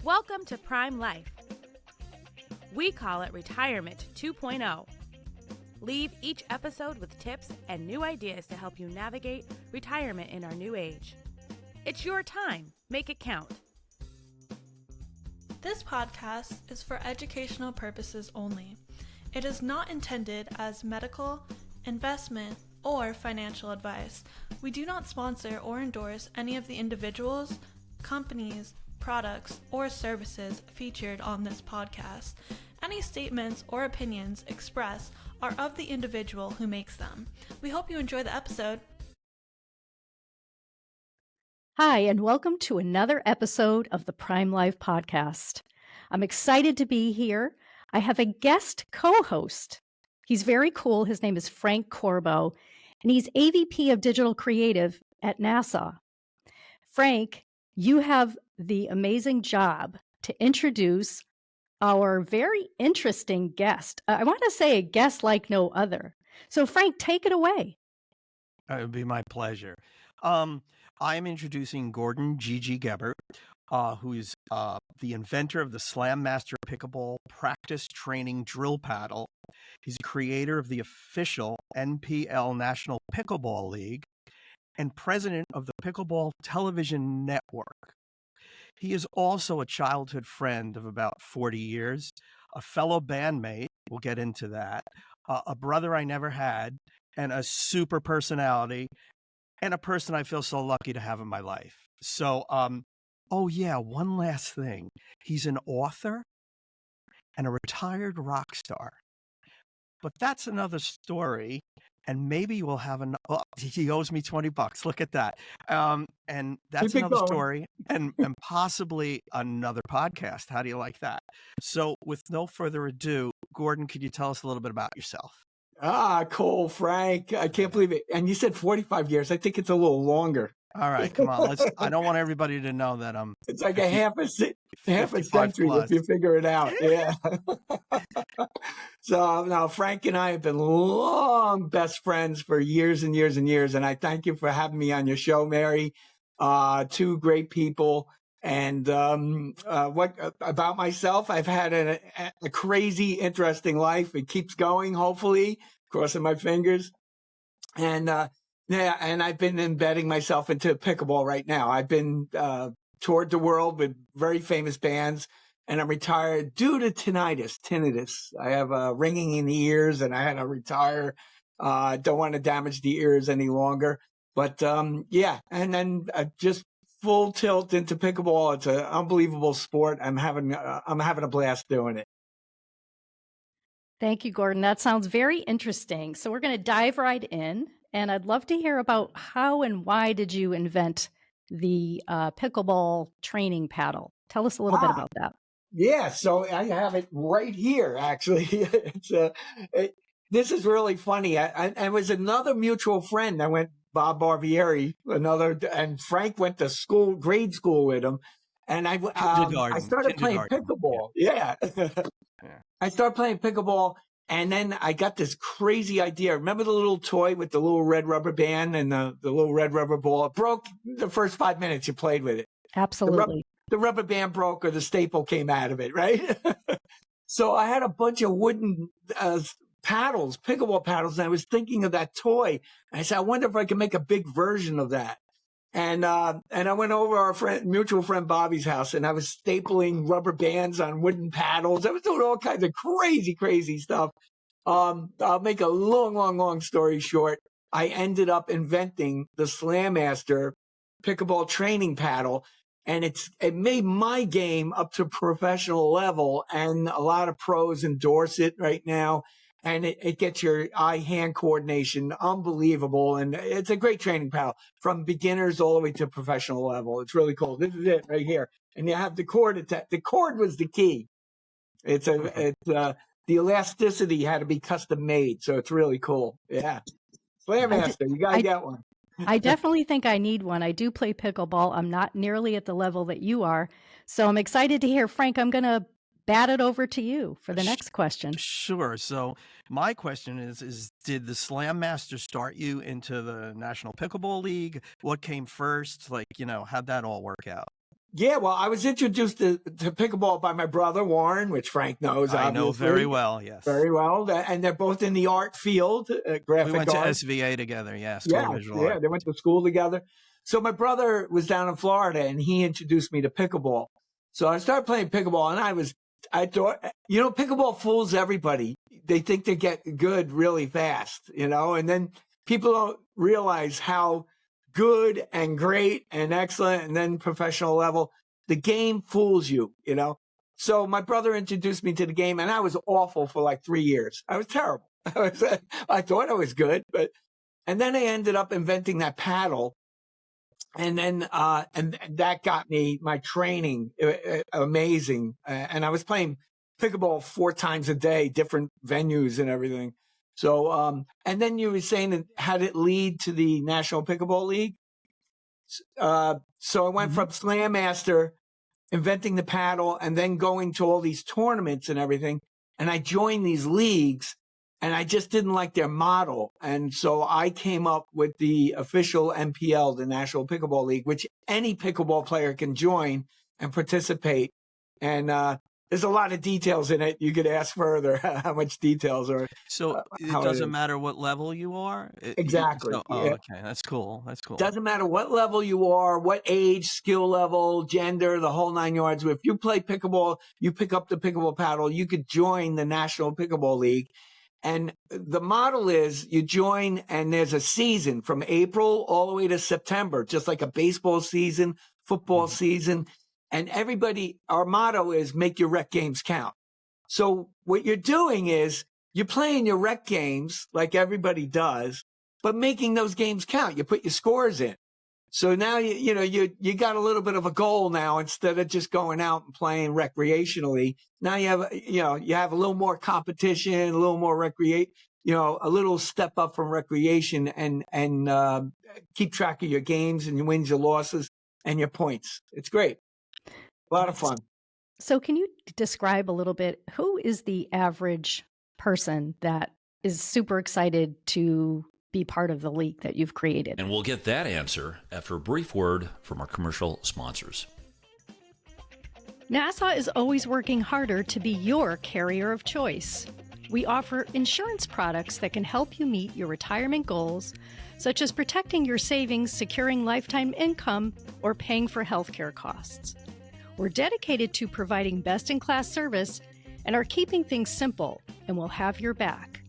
Welcome to Prime Life. We call it Retirement 2.0. Leave each episode with tips and new ideas to help you navigate retirement in our new age. It's your time. Make it count. This podcast is for educational purposes only. It is not intended as medical, investment, or financial advice. We do not sponsor or endorse any of the individuals, companies, products, or services featured on this podcast. Any statements or opinions expressed are of the individual who makes them. We hope you enjoy the episode. Hi, and welcome to another episode of the Prime Life podcast. I'm excited to be here. I have a guest co-host. He's very cool. His name is Frank Corbo, and he's AVP of Digital Creative at NASA. Frank, you have the amazing job to introduce our very interesting guest. I want to say a guest like no other. So Frank, take it away. It would be my pleasure. I am introducing Gordon G.G. Gebert, who is the inventor of the Slam Master Pickleball Practice Training Drill Paddle. He's a creator of the official NPL National Pickleball League and president of the Pickleball Television Network. He is also a childhood friend of about 40 years, a fellow bandmate, we'll get into that, a brother I never had, and a super personality, and a person I feel so lucky to have in my life. So, one last thing. He's an author and a retired rock star. But that's another story, and maybe we'll have he owes me $20. Look at that. And that's another story, and possibly another podcast. How do you like that? So with no further ado, Gordon, could you tell us a little bit about yourself? Cool, Frank. I can't believe it. And you said 45 years. I think it's a little longer. All right, come on. I don't want everybody to know that I'm. It's like a half a century if you figure it out. Yeah. So now Frank and I have been long best friends for years and years and years. And I thank you for having me on your show, Mary. Two great people. And what about myself? I've had a crazy, interesting life. It keeps going, hopefully, crossing my fingers. And and I've been embedding myself into pickleball right now. I've been toured the world with very famous bands, and I'm retired due to tinnitus. I have ringing in the ears, and I had to retire. Don't want to damage the ears any longer. But and then just full tilt into pickleball. It's an unbelievable sport. I'm having a blast doing it. Thank you, Gordon. That sounds very interesting. So we're going to dive right in, and I'd love to hear about how and why did you invent the pickleball training paddle? Tell us a little bit about that. Yeah, so I have it right here, actually. This is really funny. I was another mutual friend. I went, Bob Barbieri, and Frank went to grade school with him. And I started playing pickleball. Yeah. I started playing pickleball, and then I got this crazy idea. Remember the little toy with the little red rubber band and the little red rubber ball? It broke the first 5 minutes you played with it. Absolutely. The rubber band broke, or the staple came out of it, right? So I had a bunch of wooden paddles, pickleball paddles, and I was thinking of that toy. And I said, I wonder if I can make a big version of that. And I went over our mutual friend Bobby's house, and I was stapling rubber bands on wooden paddles. I was doing all kinds of crazy stuff. I'll make a long story short. I ended up inventing the Slam Master pickleball training paddle, and it made my game up to professional level, and a lot of pros endorse it right now. And it gets your eye-hand coordination unbelievable. And it's a great training paddle from beginners all the way to professional level. It's really cool. This is it right here. And you have the cord. The cord was the key. The elasticity had to be custom made. So it's really cool. Yeah. Slam Master, you got to get one. I definitely think I need one. I do play pickleball. I'm not nearly at the level that you are. So I'm excited to hear. Frank, I'm going to bat it over to you for the next question. Sure. So my question is did the Slam Master start you into the National Pickleball League? What came first? How'd that all work out? Yeah, well, I was introduced to pickleball by my brother, Warren, which Frank knows, I obviously. know very well, yes. Very well. And they're both in the art field, graphic We went to art. SVA together, Yeah, visual yeah, art. they went to school together. So my brother was down in Florida, and he introduced me to pickleball. So I started playing pickleball, and I thought, pickleball fools everybody. They think they get good really fast, and then people don't realize how good and great and excellent, and then professional level, the game fools you, So my brother introduced me to the game, and I was awful for like 3 years. I was terrible. I thought I was good, and then I ended up inventing that paddle. And then, and that got me my training amazing. And I was playing pickleball 4 times a day, different venues and everything. So, and then you were saying that had it lead to the National Pickleball League. So I went from Slam Master, inventing the paddle, and then going to all these tournaments and everything. And I joined these leagues, and I just didn't like their model. And so I came up with the official NPL, the National Pickleball League, which any pickleball player can join and participate. And there's a lot of details in it. You could ask further how much details are. So it doesn't matter what level you are? Exactly. Okay. That's cool. Doesn't matter what level you are, what age, skill level, gender, the whole 9 yards. If you play pickleball, you pick up the pickleball paddle, you could join the National Pickleball League. And the model is you join, and there's a season from April all the way to September, just like a baseball season, football season. And our motto is make your rec games count. So what you're doing is you're playing your rec games like everybody does, but making those games count. You put your scores in. So now, you got a little bit of a goal now instead of just going out and playing recreationally. Now you have a little more competition, a little more a little step up from recreation and keep track of your games and your wins, your losses, and your points. It's great. A lot of fun. So can you describe a little bit, who is the average person that is super excited to be part of the league that you've created? And we'll get that answer after a brief word from our commercial sponsors. Nassau is always working harder to be your carrier of choice. We offer insurance products that can help you meet your retirement goals, such as protecting your savings, securing lifetime income, or paying for healthcare costs. We're dedicated to providing best-in-class service and are keeping things simple, and we'll have your back.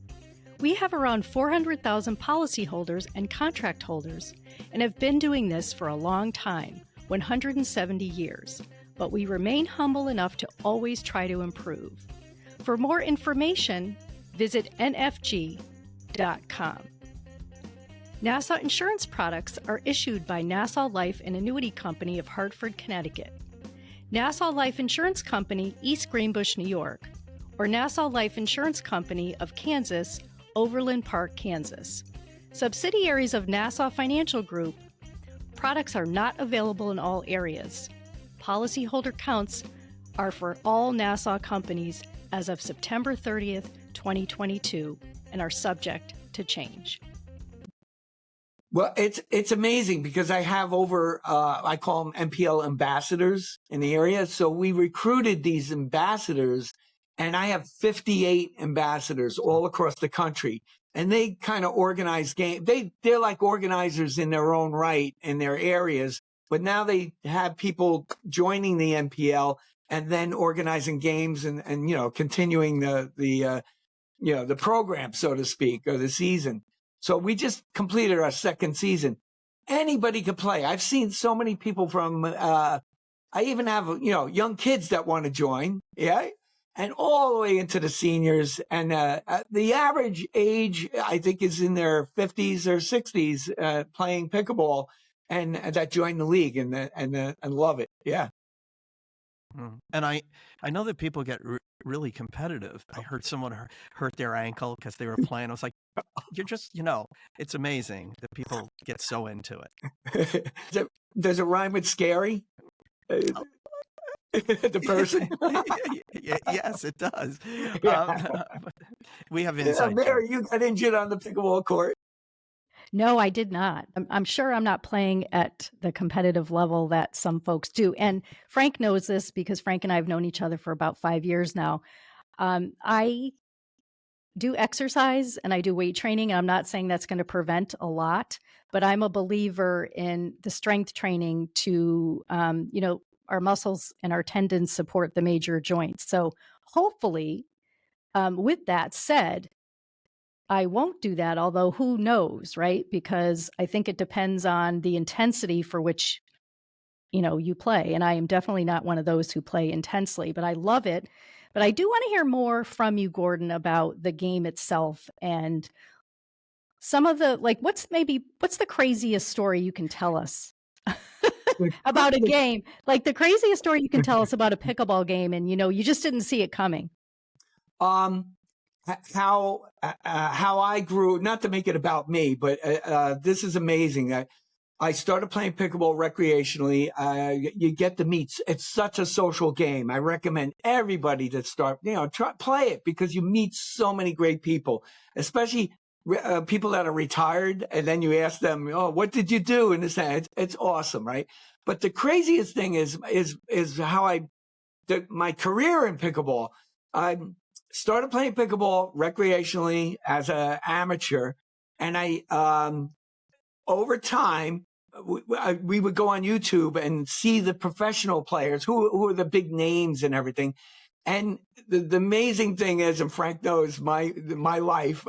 We have around 400,000 policyholders and contract holders and have been doing this for a long time, 170 years, but we remain humble enough to always try to improve. For more information, visit nfg.com. Nassau insurance products are issued by Nassau Life and Annuity Company of Hartford, Connecticut, Nassau Life Insurance Company, East Greenbush, New York, or Nassau Life Insurance Company of Kansas, Overland Park, Kansas. Subsidiaries of Nassau Financial Group. Products are not available in all areas. Policyholder counts are for all Nassau companies as of September 30th, 2022, and are subject to change. Well, it's amazing because I have over, I call them NPL ambassadors in the area. So we recruited these ambassadors, and I have 58 ambassadors all across the country. And they kind of organize games. They're like organizers in their own right in their areas. But now they have people joining the NPL and then organizing games and continuing the program, so to speak, or the season. So we just completed our second season. Anybody could play. I've seen so many people from, I even have, young kids that want to join. Yeah. And all the way into the seniors. And the average age, I think, is in their 50s or 60s playing pickleball and that join the league and love it. Yeah. And I know that people get really competitive. I heard someone hurt their ankle because they were playing. I was like, you're just, it's amazing that people get so into it. Does it rhyme with scary? The person? Yes, it does. Yeah. We have insight. Mary, you got injured on the pickleball court. No, I did not. I'm sure I'm not playing at the competitive level that some folks do. And Frank knows this because Frank and I have known each other for about 5 years now. I do exercise and I do weight training. And I'm not saying that's going to prevent a lot, but I'm a believer in the strength training to, our muscles and our tendons support the major joints. So hopefully, with that said, I won't do that, although who knows, right? Because I think it depends on the intensity for which, you play. And I am definitely not one of those who play intensely, but I love it. But I do want to hear more from you, Gordon, about the game itself and some of the, what's the craziest story you can tell us about a game? Like the craziest story you can tell us about a pickleball game and, you just didn't see it coming. How I grew, not to make it about me, but this is amazing. I started playing pickleball recreationally. You get to meet. It's such a social game. I recommend everybody to start. Play it because you meet so many great people, especially people that are retired. And then you ask them, "Oh, what did you do?" And it's awesome, right? But the craziest thing is how my career in pickleball. I started playing pickleball recreationally as an amateur, and over time, we would go on YouTube and see the professional players who are the big names and everything. And the amazing thing is, and Frank knows my life,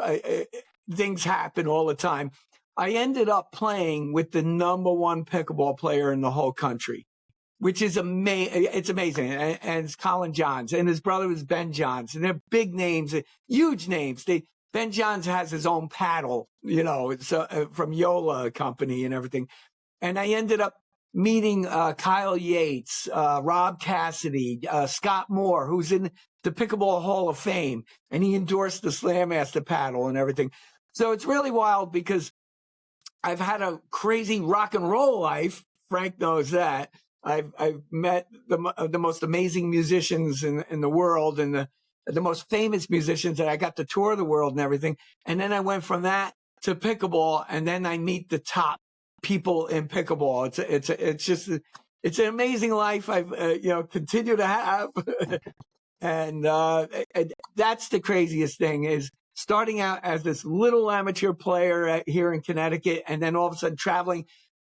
things happen all the time. I ended up playing with the #1 pickleball player in the whole country, which is amazing. It's amazing. And it's Colin Johns, and his brother was Ben Johns, and they're big names, huge names. Ben Johns has his own paddle, from Yola Company and everything. And I ended up meeting Kyle Yates, Rob Cassidy, Scott Moore, who's in the Pickleball Hall of Fame, and he endorsed the Slam Master paddle and everything. So it's really wild because I've had a crazy rock and roll life. Frank knows that. I've met the most amazing musicians in the world and the most famous musicians that I got to tour the world and everything. And then I went from that to pickleball, and then I meet the top people in pickleball. It's an amazing life I've continue to have. And that's the craziest thing is starting out as this little amateur player here in Connecticut, and then all of a sudden traveling.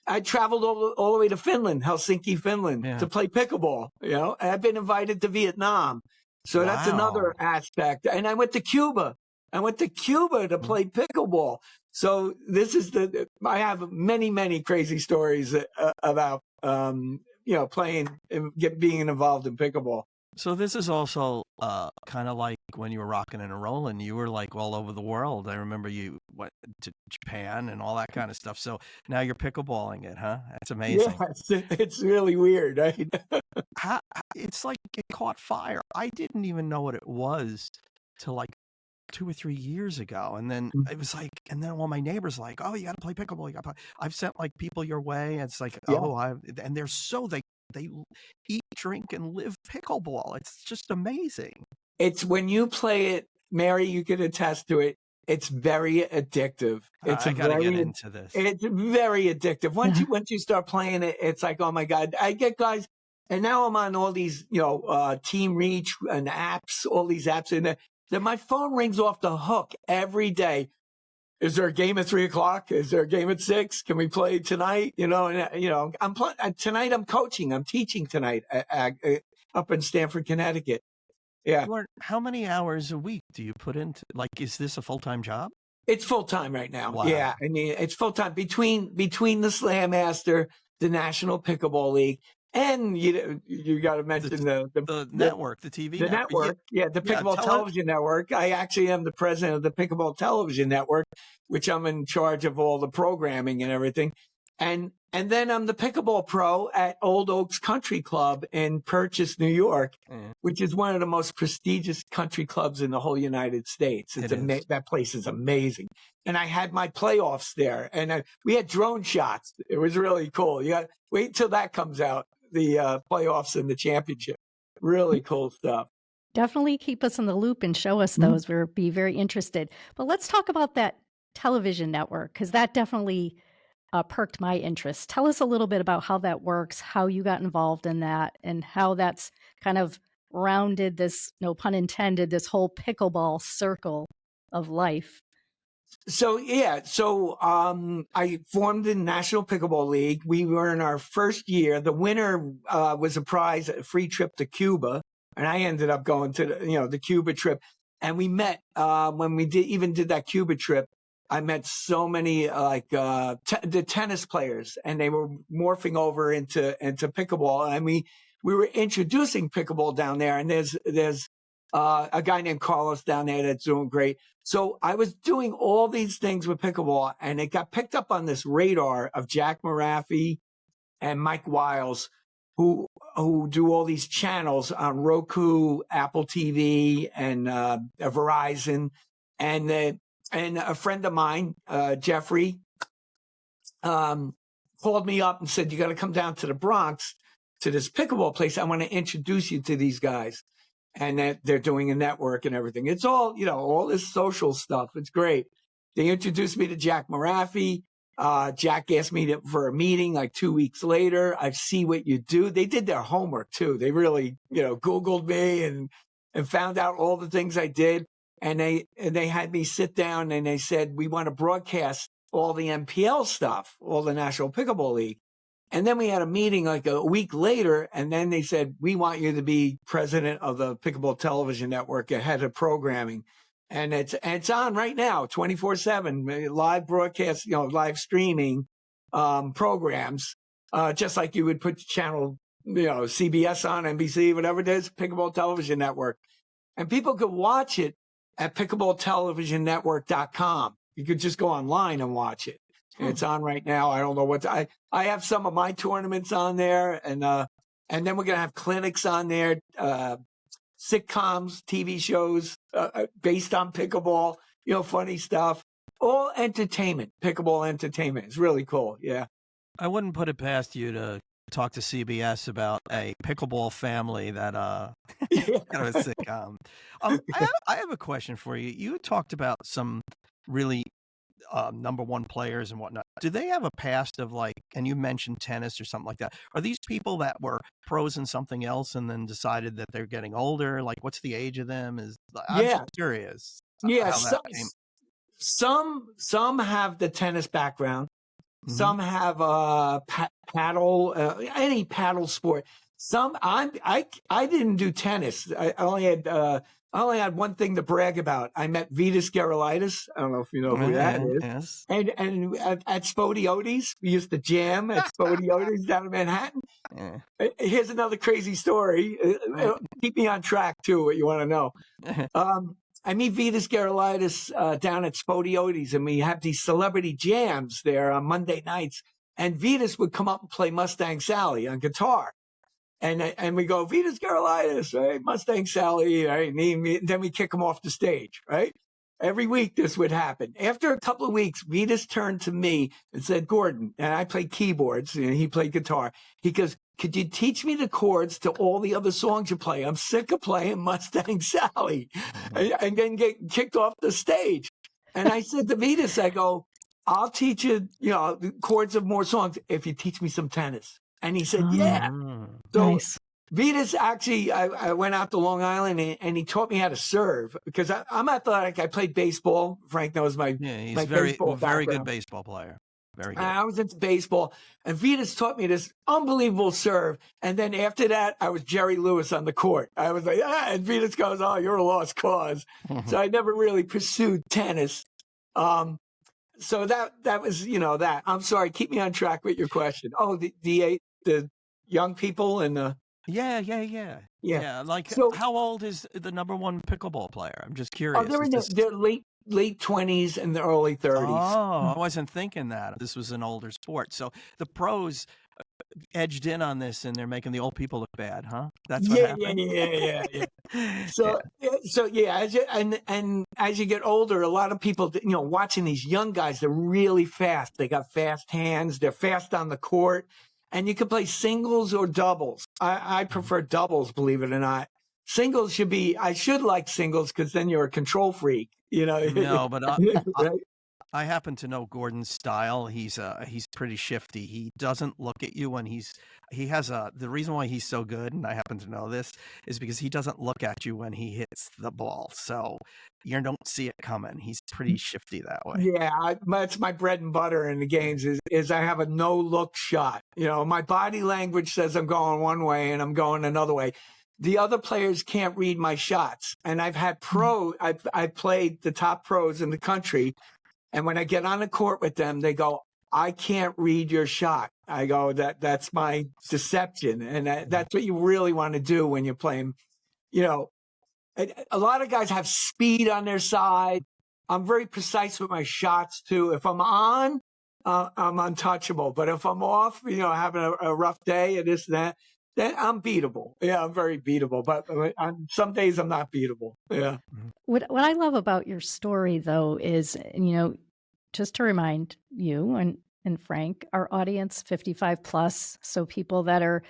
I traveled all the way to Finland, Helsinki, Finland, to play pickleball, and I've been invited to Vietnam. So that's another aspect. And I went to Cuba. To play pickleball. So this is I have many, many crazy stories about, playing and being involved in pickleball. So this is also kind of like when you were rocking and rolling, you were like all over the world. I remember you went to Japan and all that kind of stuff. So now you're pickleballing it, huh? That's amazing. Yeah, it's really weird, right? It's like it caught fire. I didn't even know what it was till like 2 or 3 years ago. And then it was like, and then all my neighbors like, "Oh, you got to play pickleball. I've sent like people your way." And it's like, and they're they eat, drink, and live pickleball. It's just amazing. It's when you play it, Mary, you can attest to it. It's very addictive. I got to get into this. It's very addictive. Once you start playing it, it's like, oh my God. I get guys, and now I'm on all these, Team Reach and apps, all these apps in there. That my phone rings off the hook every day. Is there a game at 3:00? Is there a game at 6? Can we play tonight? Tonight I'm coaching. I'm teaching tonight up in Stamford, Connecticut. Yeah. How many hours a week do you put into? Is this a full-time job? It's full-time right now. Wow. Yeah, I mean it's full-time between the Slam Master, the National Pickleball League. And you got to mention the network, the TV the network. The Pickleball Television Network. I actually am the president of the Pickleball Television Network, which I'm in charge of all the programming and everything. And then I'm the pickleball pro at Old Oaks Country Club in Purchase, New York, which is one of the most prestigious country clubs in the whole United States. That place is amazing. And I had my playoffs there, and we had drone shots. It was really cool. You got wait till that comes out. The playoffs and the championship. Really cool stuff. Definitely keep us in the loop and show us those. We'll be very interested. But let's talk about that television network? Because that definitely perked my interest. Tell us a little bit about how that works, how you got involved in that, and how that's kind of rounded this, no pun intended, this whole pickleball circle of life. So I formed the National Pickleball League. We were in our first year. The winner was a prize, a free trip to Cuba, and I ended up going to the Cuba trip. And we met when we did that Cuba trip. I met so many the tennis players, and they were morphing over into pickleball. And we were introducing pickleball down there. And there's a guy named Carlos down there that's doing great. So I was doing all these things with pickleball, and it got picked up on this radar of Jack Marafi and Mike Wiles, who do all these channels on Roku, Apple TV, and Verizon, and a friend of mine, Jeffrey, called me up and said, "You got to come down to the Bronx to this pickleball place. I want to introduce you to these guys." And that they're doing a network and everything. It's all, all this social stuff. It's great. They introduced me to Jack Marafi. Jack asked me for a meeting like 2 weeks later. I see what you do. They did their homework too. They really, Googled me and found out all the things I did. And they had me sit down and they said, "We want to broadcast all the NPL stuff, all the National Pickleball League." And then we had a meeting like a week later, and then they said, "We want you to be president of the Pickleball Television Network, head of programming." And it's on right now, 24/7, live broadcast, live streaming programs, just like you would put channel, CBS on, NBC, whatever it is, Pickleball Television Network. And people could watch it at pickleballtelevisionnetwork.com. You could just go online and watch it. It's on right now. I don't know I have some of my tournaments on there, and then we're gonna have clinics on there, sitcoms, TV shows based on pickleball, funny stuff, all entertainment. Pickleball entertainment. It's really cool. Yeah. I wouldn't put it past you to talk to CBS about a pickleball family that kind of a sitcom. I have a question for you. You talked about some really number one players and whatnot. Do they have a past of and you mentioned tennis or something like that? Are these people that were pros in something else and then decided that they're getting older? What's the age of them? I'm just curious. Yeah. How that came. Some have the tennis background. Mhm. Some have paddle, any paddle sport. I didn't do tennis. I only had one thing to brag about. I met Vitas Gerulaitis. I don't know if you know who that is. Yes. And at Spodiotes, we used to jam at Spodiotes down in Manhattan. Yeah. Here's another crazy story. Keep me on track too. What you want to know? I meet Vitas Gerulaitis down at Spodiotes, and we have these celebrity jams there on Monday nights. And Vitas would come up and play Mustang Sally on guitar. And we go, "Vitas Gerulaitis, right? Mustang Sally, right?" And then we kick him off the stage, right? Every week this would happen. After a couple of weeks, Vitas turned to me and said, "Gordon," and I played keyboards and he played guitar. He goes, "Could you teach me the chords to all the other songs you play? I'm sick of playing Mustang Sally," and then get kicked off the stage. And I said to Vitas, I go, "I'll teach you, the chords of more songs if you teach me some tennis." And he said, "Yeah." So Nice. Vitas actually, I went out to Long Island and he taught me how to serve because I'm athletic. I played baseball. Frank knows he's He's very good background. baseball player. Very good. I was into baseball, and Vitas taught me this unbelievable serve. And then after that, I was Jerry Lewis on the court. I was like, and Vitas goes, "Oh, you're a lost cause." So I never really pursued tennis. So that was, that. I'm sorry. Keep me on track with your question. Oh, the young people and the. Yeah. So, how old is the number one pickleball player? I'm just curious. Oh, they're in their late 20s and the early 30s. Oh, I wasn't thinking that. This was an older sport. So the pros edged in on this and they're making the old people look bad, huh? That's what happened? Yeah. So as you get older, a lot of people, watching these young guys, they're really fast. They got fast hands. They're fast on the court. And you can play singles or doubles. I prefer doubles, believe it or not. Singles I should like singles because then you're a control freak, No, but right? I happen to know Gordon's style. He's pretty shifty. He doesn't look at you when he has the reason why he's so good, and I happen to know this, is because he doesn't look at you when he hits the ball. So you don't see it coming. He's pretty shifty that way. Yeah, that's my bread and butter in the games is I have a no look shot. My body language says I'm going one way and I'm going another way. The other players can't read my shots, and I've played the top pros in the country. And when I get on the court with them, they go, I can't read your shot. I go, that's my deception. And that's what you really want to do when you're playing. A lot of guys have speed on their side. I'm very precise with my shots, too. If I'm on, I'm untouchable. But if I'm off, having a rough day and this and that, then I'm beatable. Yeah, I'm very beatable. But on some days I'm not beatable. Yeah. What I love about your story, though, is, just to remind you and Frank, our audience, 55 plus, so people that are,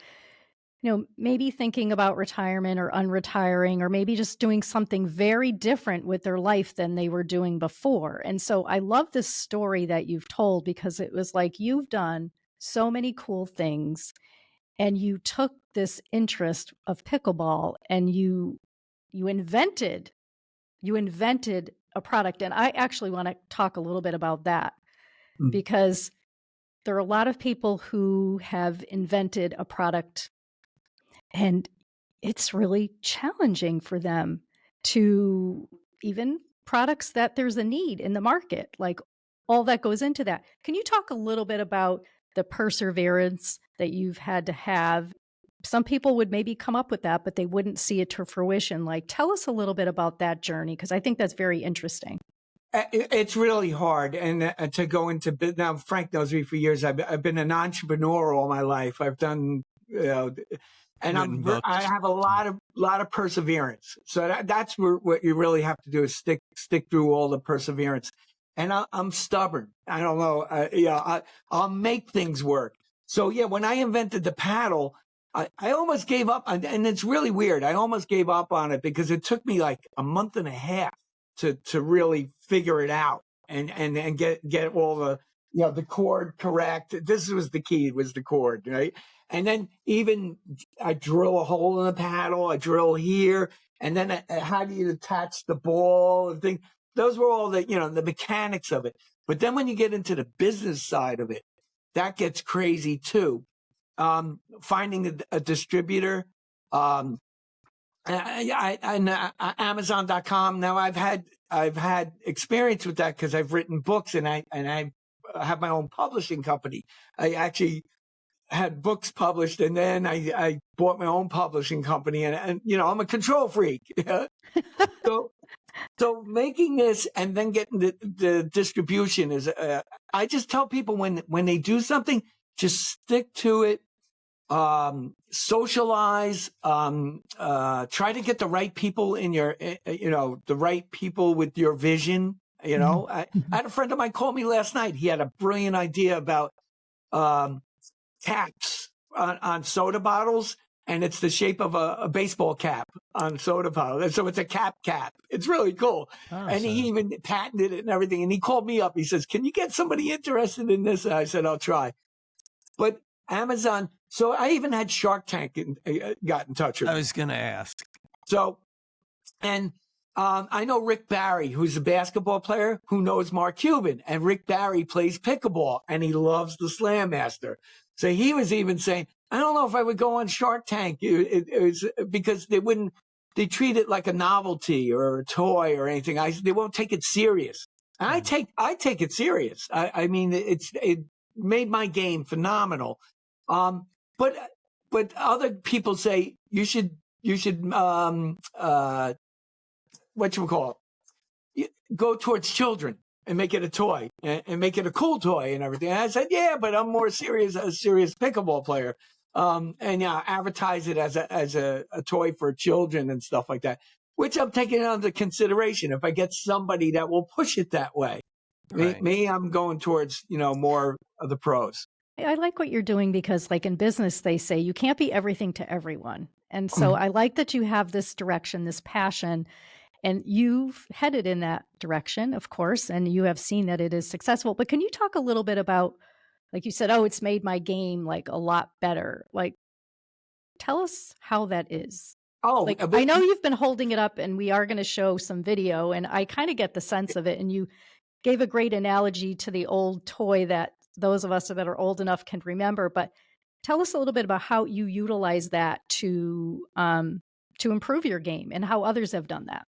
maybe thinking about retirement or unretiring, or maybe just doing something very different with their life than they were doing before. And so I love this story that you've told, because it was like you've done so many cool things, and you took this interest of pickleball and you invented a product. And I actually want to talk a little bit about that, because there are a lot of people who have invented a product, and it's really challenging for them to, even products that there's a need in the market, like all that goes into that. Can you talk a little bit about the perseverance that you've had to have? Some people would maybe come up with that, but they wouldn't see it to fruition. Like, tell us a little bit about that journey, because I think that's very interesting. It's really hard. And to go into, now Frank knows me for years. I've been an entrepreneur all my life. I've done, and I have a lot of perseverance. So that's what you really have to do, is stick through all the perseverance. And I'm stubborn. I don't know. I'll make things work. So yeah, when I invented the paddle, I almost gave up, and it's really weird. I almost gave up on it because it took me like a month and a half to really figure it out and get all the cord correct. This was the key, was the cord, right? And then even I drill a hole in the paddle, I drill here, and then how do you attach the ball and things? Those were all the mechanics of it. But then when you get into the business side of it, that gets crazy too. Finding a distributor, Amazon.com. Now I've had experience with that because I've written books and I have my own publishing company. I actually had books published, and then I bought my own publishing company, and I'm a control freak. So making this and then getting the distribution is, I just tell people when they do something, just stick to it. Socialize, try to get the right people in your, the right people with your vision. I had a friend of mine call me last night. He had a brilliant idea about, caps on soda bottles, and it's the shape of a baseball cap on soda bottle. And so it's a cap. It's really cool. And he even patented it and everything. And he called me up. He says, "Can you get somebody interested in this?" And I said, "I'll try." But Amazon. So I even had Shark Tank got in touch with me. I was going to ask. So, and I know Rick Barry, who's a basketball player who knows Mark Cuban. And Rick Barry plays pickleball, and he loves the Slam Master. So he was even saying, I don't know if I would go on Shark Tank. It was because they treat it like a novelty or a toy or anything. They won't take it serious. And I take it serious. I mean, it made my game phenomenal. But other people say you should go towards children and make it a toy and make it a cool toy and everything. And I said, yeah, but I'm more a serious pickleball player. And advertise it as a toy for children and stuff like that, which I'm taking under consideration. If I get somebody that will push it that way, Right. me, I'm going towards, more of the pros. I like what you're doing, because like in business, they say you can't be everything to everyone. And so I like that you have this direction, this passion, And you've headed in that direction, of course, and you have seen that it is successful. But can you talk a little bit about, like you said, oh, it's made my game like a lot better. Like, tell us how that is. Oh, Like, I know you've been holding it up and we are going to show some video, and I kind of get the sense of it. And you gave a great analogy to the old toy that those of us that are old enough can remember. But tell us a little bit about how you utilize that to improve your game and how others have done that.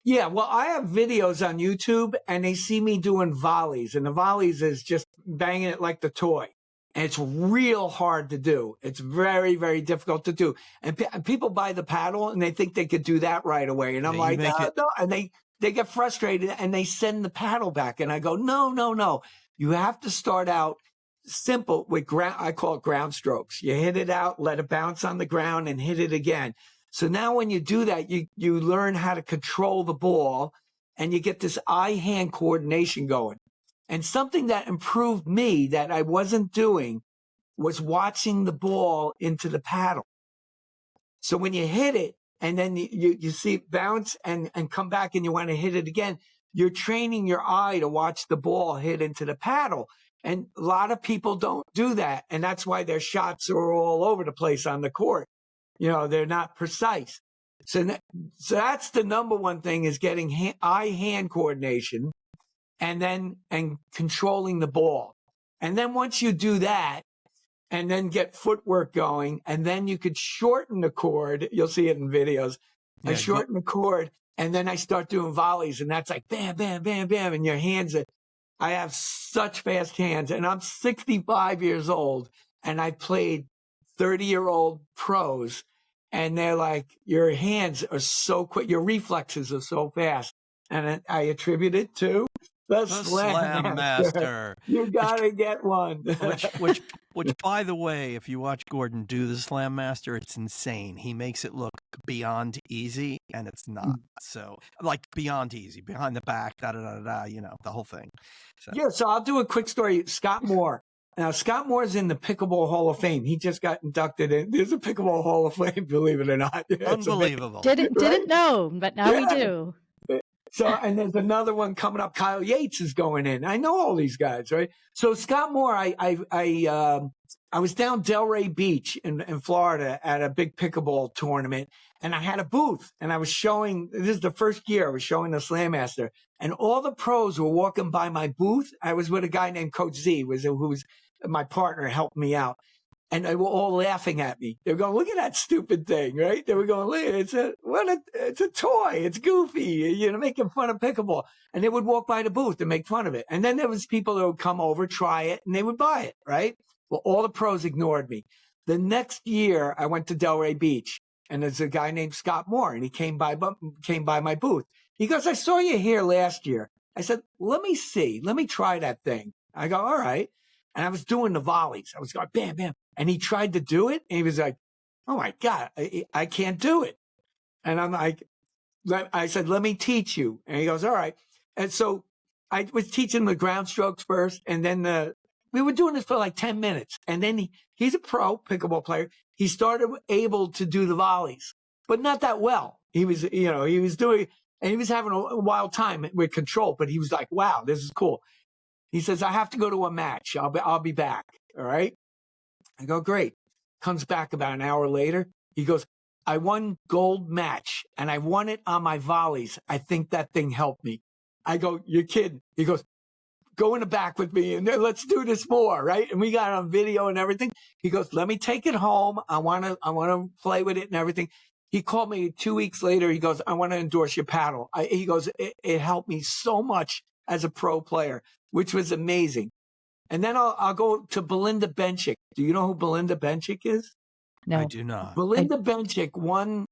Yeah, well, I have videos on YouTube and they see me doing volleys, and the volleys is just banging it like the toy. And it's real hard to do. It's very, very difficult to do. And people buy the paddle and they think they could do that right away. And I'm like, no. And they get frustrated and they send the paddle back. And I go, no. You have to start out simple with I call it ground strokes. You hit it out, let it bounce on the ground and hit it again. So now when you do that, you learn how to control the ball and you get this eye-hand coordination going. And something that improved me that I wasn't doing was watching the ball into the paddle. So when you hit it and then you see it bounce and come back and you want to hit it again, you're training your eye to watch the ball hit into the paddle. And a lot of people don't do that. And that's why their shots are all over the place on the court. You know, they're not precise. So that's the number one thing, is getting eye-hand coordination and controlling the ball. And then once you do that, and then get footwork going, and then you could shorten the cord. You'll see it in videos. I shorten the cord, and then I start doing volleys, and that's like bam, bam, bam, bam, and your hands I have such fast hands, and I'm 65 years old, and I played 30-year-old pros, and they're like, your hands are so quick, your reflexes are so fast. And I attribute it to the Slam Master. You gotta get one. which, by the way, if you watch Gordon do the Slam Master, it's insane. He makes it look beyond easy, and it's not. So, like, beyond easy, behind the back, you know, the whole thing. So. Yeah, so I'll do a quick story. Scott Moore. Now, Scott Moore's in the Pickleball Hall of Fame. He just got inducted in. There's a Pickleball Hall of Fame, believe it or not. Unbelievable. Didn't know, but now we do. So, and there's another one coming up. Kyle Yates is going in. I know all these guys, right? So Scott Moore, I was down Delray Beach in Florida at a big pickleball tournament, and I had a booth, and I was showing. This is the first year I was showing the Slam Master, and all the pros were walking by my booth. I was with a guy named Coach Z, who was my partner, helped me out. And they were all laughing at me. They were going, look at that stupid thing, right? They were going, look, it's a toy. It's goofy. You know, making fun of pickleball. And they would walk by the booth and make fun of it. And then there was people that would come over, try it, and they would buy it, right? Well, all the pros ignored me. The next year, I went to Delray Beach, and there's a guy named Scott Moore, and he came by my booth. He goes, I saw you here last year. I said, let me see. Let me try that thing. I go, all right. And I was doing the volleys. I was going, bam, bam. And he tried to do it. And he was like, oh, my God, I can't do it. And I'm like, I said, let me teach you. And he goes, all right. And so I was teaching the ground strokes first. And then we were doing this for like 10 minutes. And then he's a pro pickleball player. He started able to do the volleys, but not that well. He was doing, and he was having a wild time with control. But he was like, wow, this is cool. He says, I have to go to a match. I'll be back. All right. I go, great. Comes back about an hour later. He goes, I won gold match and I won it on my volleys. I think that thing helped me. I go, you're kidding. He goes, go in the back with me and let's do this more. Right. And we got it on video and everything. He goes, let me take it home. I want to play with it and everything. He called me 2 weeks later. He goes, I want to endorse your paddle. He goes, it helped me so much as a pro player, which was amazing. And then I'll go to Belinda Bencic. Do you know who Belinda Bencic is? No, I do not. Belinda Bencic won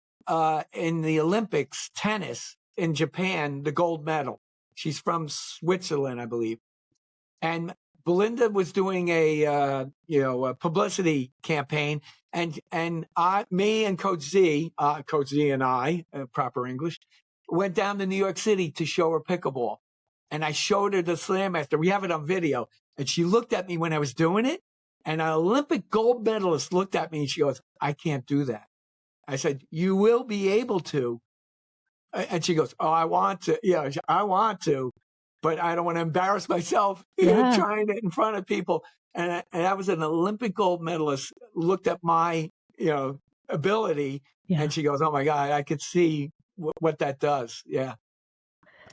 in the Olympics tennis in Japan the gold medal. She's from Switzerland, I believe. And Belinda was doing a publicity campaign, and me and Coach Z and I, proper English, went down to New York City to show her pickleball. And I showed her the Slam Master. We have it on video. And she looked at me when I was doing it. And an Olympic gold medalist looked at me and she goes, I can't do that. I said, you will be able to And she goes, "Oh, I want to. Yeah, I want to, but I don't want to embarrass myself, Yeah. trying it in front of people." And I was an Olympic gold medalist. Looked at my, ability, Yeah. and she goes, "Oh my God, I could see what that does." Yeah,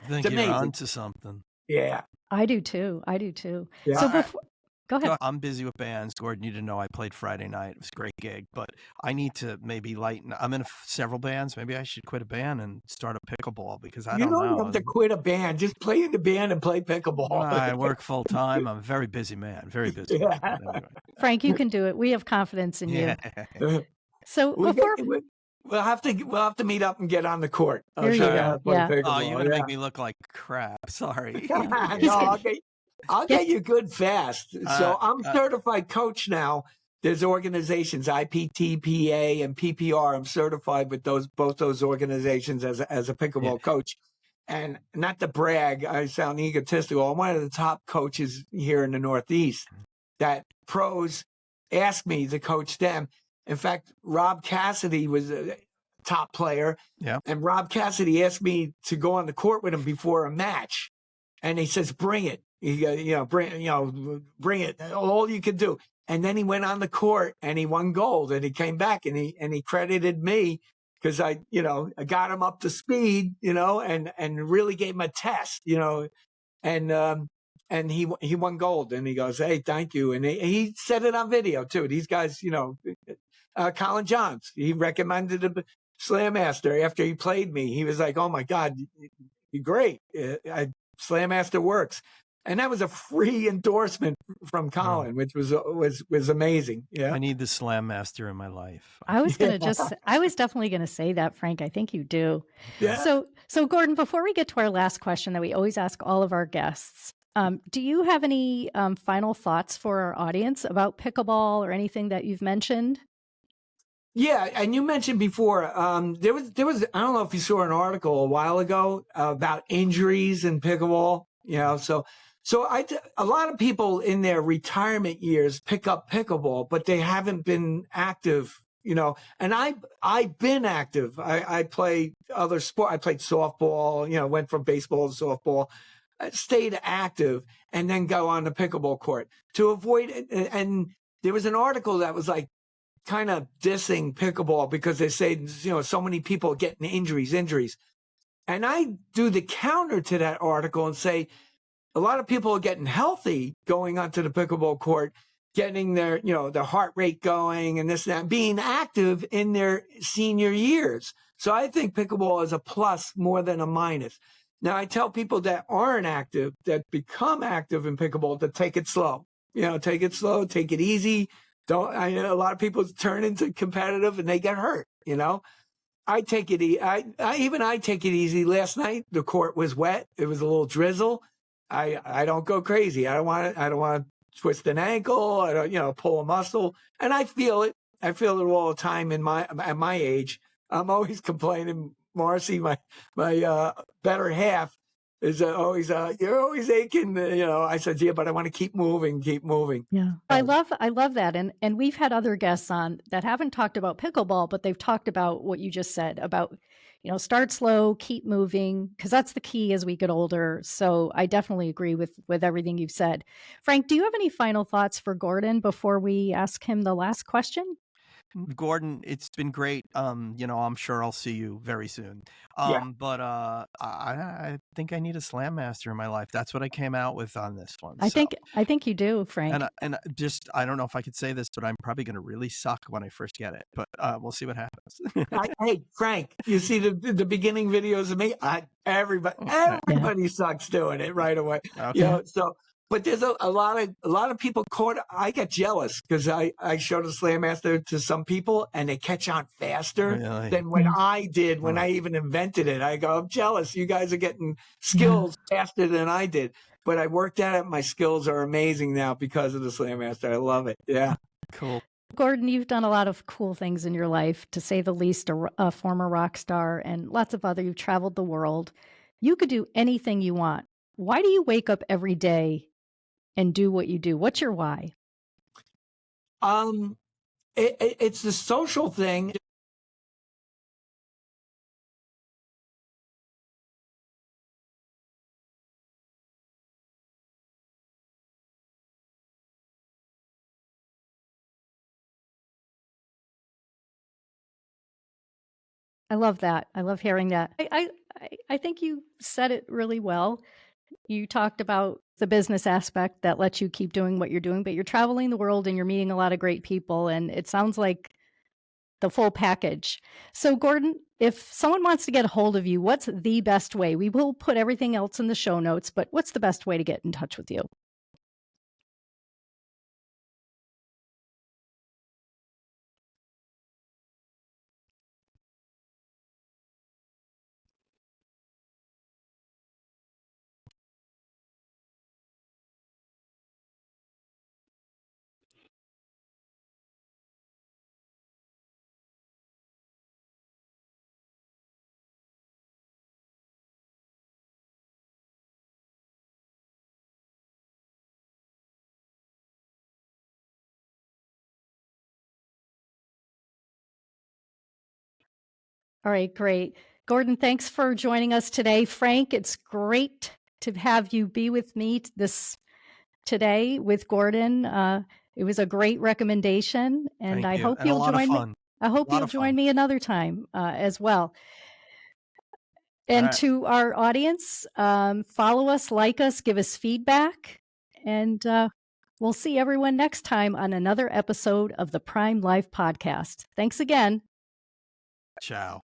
I think it's you're amazing. onto something. Yeah, I do too. I do too. yeah. So go ahead. I'm busy with bands. Gordon, you didn't know I played Friday night. It was a great gig, but I need to maybe lighten. I'm in several bands. Maybe I should quit a band and start a pickleball because I You don't don't know. have to quit a band. Just play in the band and play pickleball. I work full time. I'm a very busy man. Very busy. Man. Yeah. But anyway. Frank, you can do it. We have confidence in you. Yeah. So We before we'll have to meet up and get on the court. I'll There you show you go. how to play Yeah. pickleball. Oh, you're gonna make me look like crap. Sorry. No, I'll get you good fast. So I'm certified coach now. There's organizations, IPTPA and PPR. I'm certified with both those organizations as a pickleball coach. And not to brag, I sound egotistical. I'm one of the top coaches here in the Northeast that pros ask me to coach them. In fact, Rob Cassidy was a top player. Yeah. And Rob Cassidy asked me to go on the court with him before a match. And he says, "Bring it. Bring it. All you can do." And then he went on the court and he won gold. And he came back and he credited me because I got him up to speed, and really gave him a test, and he won gold. And he goes, "Hey, thank you." And he said it on video too. These guys, Colin Johns, he recommended a Slam Master after he played me. He was like, "Oh my God, you're great. Slam Master works." And that was a free endorsement from Colin, which was amazing. Yeah. I need the Slam Master in my life. I was definitely going to say that, Frank. I think you do. Yeah. So Gordon, before we get to our last question that we always ask all of our guests, do you have any final thoughts for our audience about pickleball or anything that you've mentioned? Yeah, and you mentioned before there was I don't know if you saw an article a while ago about injuries in pickleball. So a lot of people in their retirement years pick up pickleball, but they haven't been active. And I've been active. I play other sport. I played softball. Went from baseball to softball. Stayed active, and then go on the pickleball court to avoid it. And there was an article that was like, kind of dissing pickleball because they say, so many people getting injuries. And I do the counter to that article and say, a lot of people are getting healthy going onto the pickleball court, getting their heart rate going and this and that, being active in their senior years. So I think pickleball is a plus more than a minus. Now, I tell people that aren't active, that become active in pickleball, to take it slow. Take it slow, take it easy. I know a lot of people turn into competitive and they get hurt. I take it easy. I take it easy. Last night the court was wet. It was a little drizzle. I don't go crazy. I don't want to twist an ankle. I don't pull a muscle. And I feel it. I feel it all the time at my age. I'm always complaining. Marcy, my better half, is always you're always aching. I said, yeah, but I want to keep moving. Yeah, I love that, and we've had other guests on that haven't talked about pickleball, but they've talked about what you just said about start slow, keep moving, because that's the key as we get older. So I definitely agree with everything you've said. Frank, do you have any final thoughts for Gordon before we ask him the last question? Gordon, it's been great. I'm sure I'll see you very soon. But I think I need a Slam Master in my life. That's what I came out with on this one. I think you do, Frank. And just, I don't know if I could say this, but I'm probably going to really suck when I first get it. But we'll see what happens. Hey, Frank, you see the beginning videos of me? Everybody sucks doing it right away. Okay. But there's a lot of people caught. I get jealous because I showed a Slam Master to some people and they catch on faster than when I did when I even invented it. I go, I'm jealous. You guys are getting skills faster than I did. But I worked at it. My skills are amazing now because of the Slam Master. I love it. Yeah. Cool. Gordon, you've done a lot of cool things in your life, to say the least, a former rock star and lots of other. You've traveled the world. You could do anything you want. Why do you wake up every day and do what you do? What's your why? It's the social thing. I love that. I love hearing that. I think you said it really well. You talked about the business aspect that lets you keep doing what you're doing, but you're traveling the world and you're meeting a lot of great people. And it sounds like the full package. So, Gordon, if someone wants to get a hold of you, what's the best way? We will put everything else in the show notes, but what's the best way to get in touch with you? All right, great. Gordon, thanks for joining us today. Frank, it's great to have you be with me today with Gordon. It was a great recommendation, and Thank I you. hope And a you'll lot of join me. fun. I hope A lot you'll of join fun. me another time as well. All And right. to our audience, follow us, like us, give us feedback, and we'll see everyone next time on another episode of the Prime Life Podcast. Thanks again. Ciao.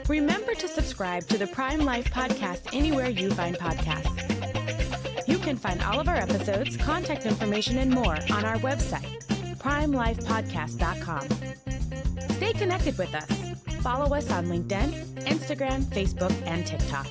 Remember to subscribe to the Prime Life Podcast anywhere you find podcasts. You can find all of our episodes, contact information, and more on our website, primelifepodcast.com. Stay connected with us. Follow us on LinkedIn, Instagram, Facebook, and TikTok.